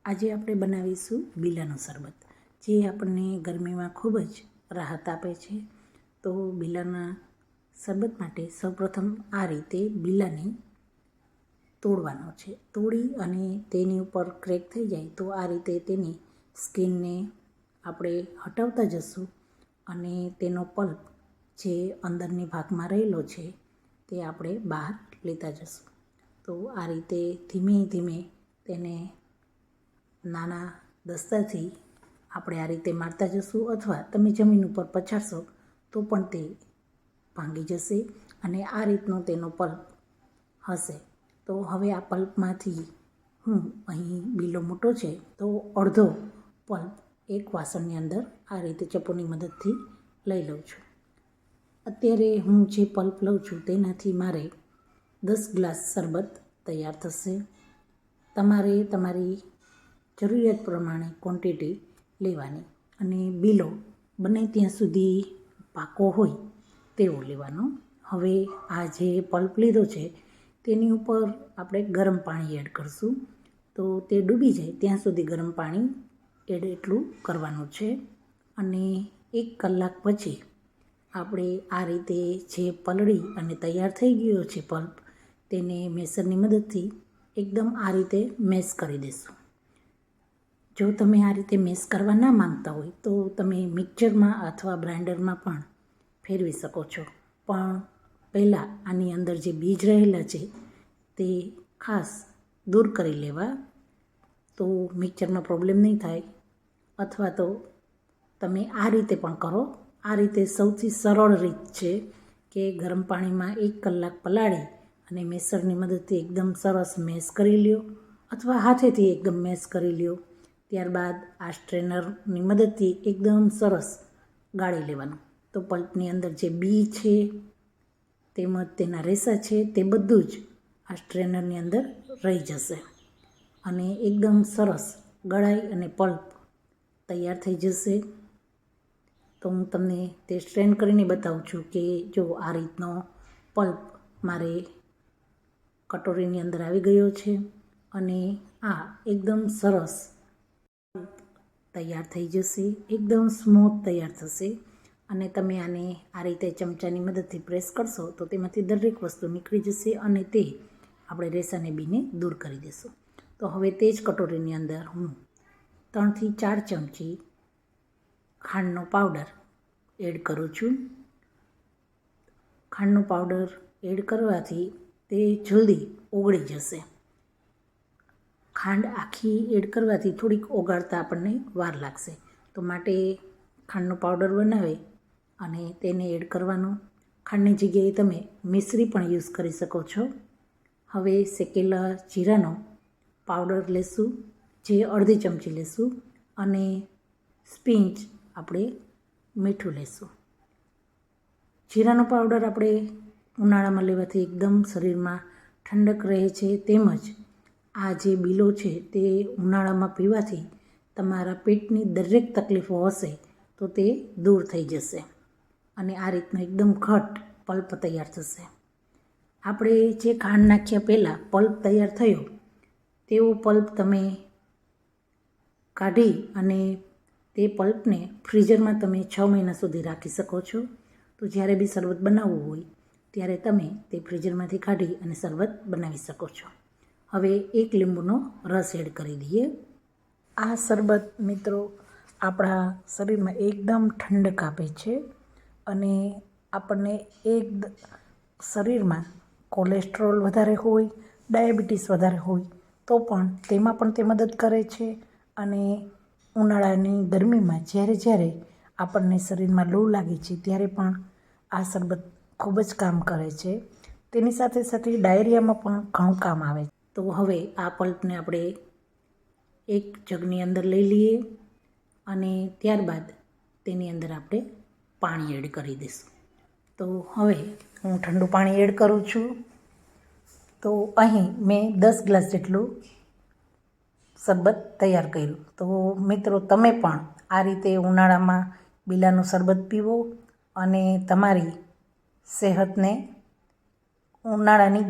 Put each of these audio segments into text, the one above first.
આજે આપણે બનાવીશું બીલાનું શરબત, જે આપણને ગરમીમાં ખૂબ જ રાહત આપે છે. તો બીલાના શરબત માટે સૌપ્રથમ આ રીતે બીલાને તોડવાનો છે. તોડી અને તેની ઉપર ક્રેક થઈ જાય તો આ રીતે તેની સ્કિનને આપણે હટાવતા જશું અને તેનો પલ્પ જે અંદરની ભાગમાં રહેલો છે તે આપણે બહાર લેતા જશું. તો આ રીતે ધીમે ધીમે તેને નાના દસ્તાથી આપણે આ રીતે મારતા જશું, અથવા તમે જમીન ઉપર પછાડશો તો પણ તે ભાંગી જશે અને આ રીતનો તેનો પલ્પ હશે. તો હવે આ પલ્પમાંથી હું અહીં બીલો મોટો છે તો અડધો પલ્પ એક વાસણની અંદર આ રીતે ચપ્પુની મદદથી લઈ લઉં છું. અત્યારે હું જે પલ્પ લઉં છું તેનાથી મારે 10 ગ્લાસ શરબત તૈયાર થશે. તમારે તમારી જરૂરિયાત પ્રમાણે ક્વોન્ટિટી લેવાની અને બીલો બને ત્યાં સુધી પાકો હોય તેવો લેવાનો. હવે આ જે પલ્પ લીધો છે તેની ઉપર આપણે ગરમ પાણી એડ કરશું. તો તે ડૂબી જાય ત્યાં સુધી ગરમ પાણી એડ એટલું કરવાનું છે અને 1 કલાક પછી આપણે આ રીતે જે પલળી અને તૈયાર થઈ ગયો છે પલ્પ, તેને મેસરની મદદથી એકદમ આ રીતે મેશ કરી દેશું. જો તમે આ રીતે મેશ કરવા ના માંગતા હોય તો તમે મિક્સરમાં અથવા બ્રાઇન્ડરમાં પણ ફેરવી શકો છો, પણ પહેલાં આની અંદર જે બીજ રહેલા છે તે ખાસ દૂર કરી લેવા, તો મિક્સરમાં પ્રોબ્લેમ નહીં થાય. અથવા તો તમે આ રીતે પણ કરો. આ રીતે સૌથી સરળ રીત છે કે ગરમ પાણીમાં 1 કલાક પલાળી અને મેસરની મદદથી એકદમ સરસ મેશ કરી લ્યો, અથવા હાથેથી એકદમ મેશ કરી લ્યો. ત્યારબાદ આ સ્ટ્રેનરની મદદથી એકદમ સરસ ગાળી લેવાનું. તો પલ્પની અંદર જે બી છે તેમજ તેના રેસા છે તે બધું જ આ સ્ટ્રેનરની અંદર રહી જશે અને એકદમ સરસ ગળાઈ અને પલ્પ તૈયાર થઈ જશે. તો હું તમને તે સ્ટ્રેન કરીને બતાવું છું કે જો આ રીતનો પલ્પ મારે કટોરીની અંદર આવી ગયો છે અને આ એકદમ સરસ તૈયાર થઈ જશે, એકદમ સ્મૂથ તૈયાર થશે. અને તમે આને આ રીતે ચમચાની મદદથી પ્રેસ કરશો તો તેમાંથી દરેક વસ્તુ નીકળી જશે અને તે આપણે રેસાને બીને દૂર કરી દેશું. તો હવે તે જ કટોરીની અંદર હું 3 થી 4 ચમચી ખાંડનો પાવડર એડ કરું છું. ખાંડનો પાવડર એડ કરવાથી તે જલ્દી ઓગળી જશે. ખાંડ આખી એડ કરવાથી થોડીક ઓગાળતા આપણને વાર લાગશે, તો માટે ખાંડનો પાવડર બનાવે અને તેને એડ કરવાનો. ખાંડની જગ્યાએ તમે મિશ્રી પણ યુઝ કરી શકો છો. હવે શેકેલા જીરાનો પાવડર લેશું, જે અડધી ચમચી લેશું, અને સ્પિંચ આપણે મીઠું લેશું. જીરાનો પાવડર આપણે ઉનાળામાં લેવાથી એકદમ શરીરમાં ઠંડક રહે છે, તેમજ આ જે બીલો છે તે ઉનાળામાં પીવાથી તમારા પેટની દરેક તકલીફો હશે તો તે દૂર થઈ જશે અને આ રીતનો એકદમ ઘટ પલ્પ તૈયાર થશે. આપણે જે ખાંડ નાખ્યા પહેલાં પલ્પ તૈયાર થયો તેવો પલ્પ તમે કાઢી અને તે પલ્પને ફ્રીઝરમાં તમે 6 મહિના સુધી રાખી શકો છો. તો જ્યારે બી શરબત બનાવવું હોય ત્યારે તમે તે ફ્રીઝરમાંથી કાઢી અને શરબત બનાવી શકો છો. હવે 1 લીંબુનો રસ એડ કરી દઈએ. આ શરબત મિત્રો આપણા શરીરમાં એકદમ ઠંડક આપે છે અને આપણને શરીરમાં કોલેસ્ટ્રોલ વધારે હોય, ડાયાબિટીસ વધારે હોય તો પણ તેમાં પણ તે મદદ કરે છે. અને ઉનાળાની ગરમીમાં જ્યારે આપણને શરીરમાં લૂ લાગે છે ત્યારે પણ આ શરબત ખૂબ જ કામ કરે છે. તેની સાથે સાથે ડાયરિયામાં પણ ઘણું કામ આવે છે. તો હવે આ પલ્પને આપણે એક જગની અંદર લઈ લઈએ અને ત્યારબાદ તેની અંદર આપણે પાણી એડ કરી દઈશું. તો હવે હું ઠંડુ પાણી એડ કરું છું. તો અહીં મેં 10 ગ્લાસ જેટલું શરબત તૈયાર કર્યું. તો મિત્રો તમે પણ આ રીતે ઉનાળામાં બીલાનું શરબત પીવો અને તમારી સેહતને ઉનાળાની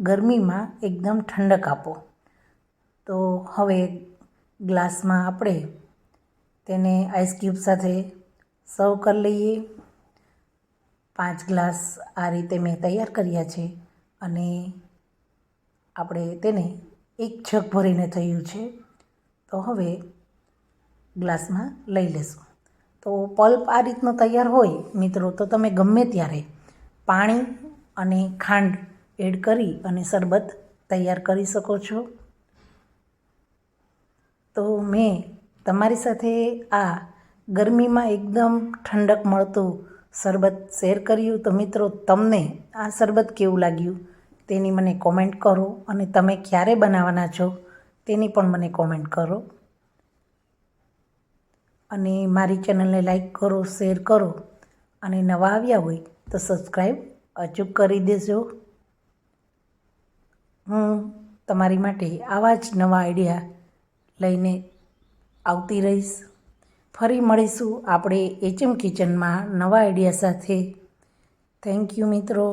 ગરમીમાં એકદમ ઠંડક આપો. તો હવે ગ્લાસમાં આપણે તેને આઈસ ક્યુબ સાથે સર્વ કરી લઈએ. 5 ગ્લાસ આ રીતે મેં તૈયાર કર્યા છે અને આપણે તેને એક જગ ભરીને થયું છે. તો હવે ગ્લાસમાં લઈ લેશું. તો પલ્પ આ રીતનો તૈયાર હોય મિત્રો તો તમે ગમે ત્યારે પાણી અને ખાંડ એડ કરી અને શરબત તૈયાર કરી શકો છો. તો મેં તમારી સાથે આ ગરમીમાં એકદમ ઠંડક મળતું શરબત શેર કર્યું. તો મિત્રો તમને આ શરબત કેવું લાગ્યું તેની મને કોમેન્ટ કરો અને તમે ક્યારે બનાવવાના છો તેની પણ મને કોમેન્ટ કરો. અને મારી ચેનલને લાઈક કરો, શેર કરો અને નવા આવ્યા હોય તો સબસ્ક્રાઈબ અચૂક કરી દેજો. હું તમારી માટે આવા જ નવા આઈડિયા લઈને આવતી રહીશ. ફરી મળીશું આપણે HM કિચનમાં નવા આઈડિયા સાથે. થેન્ક યુ મિત્રો.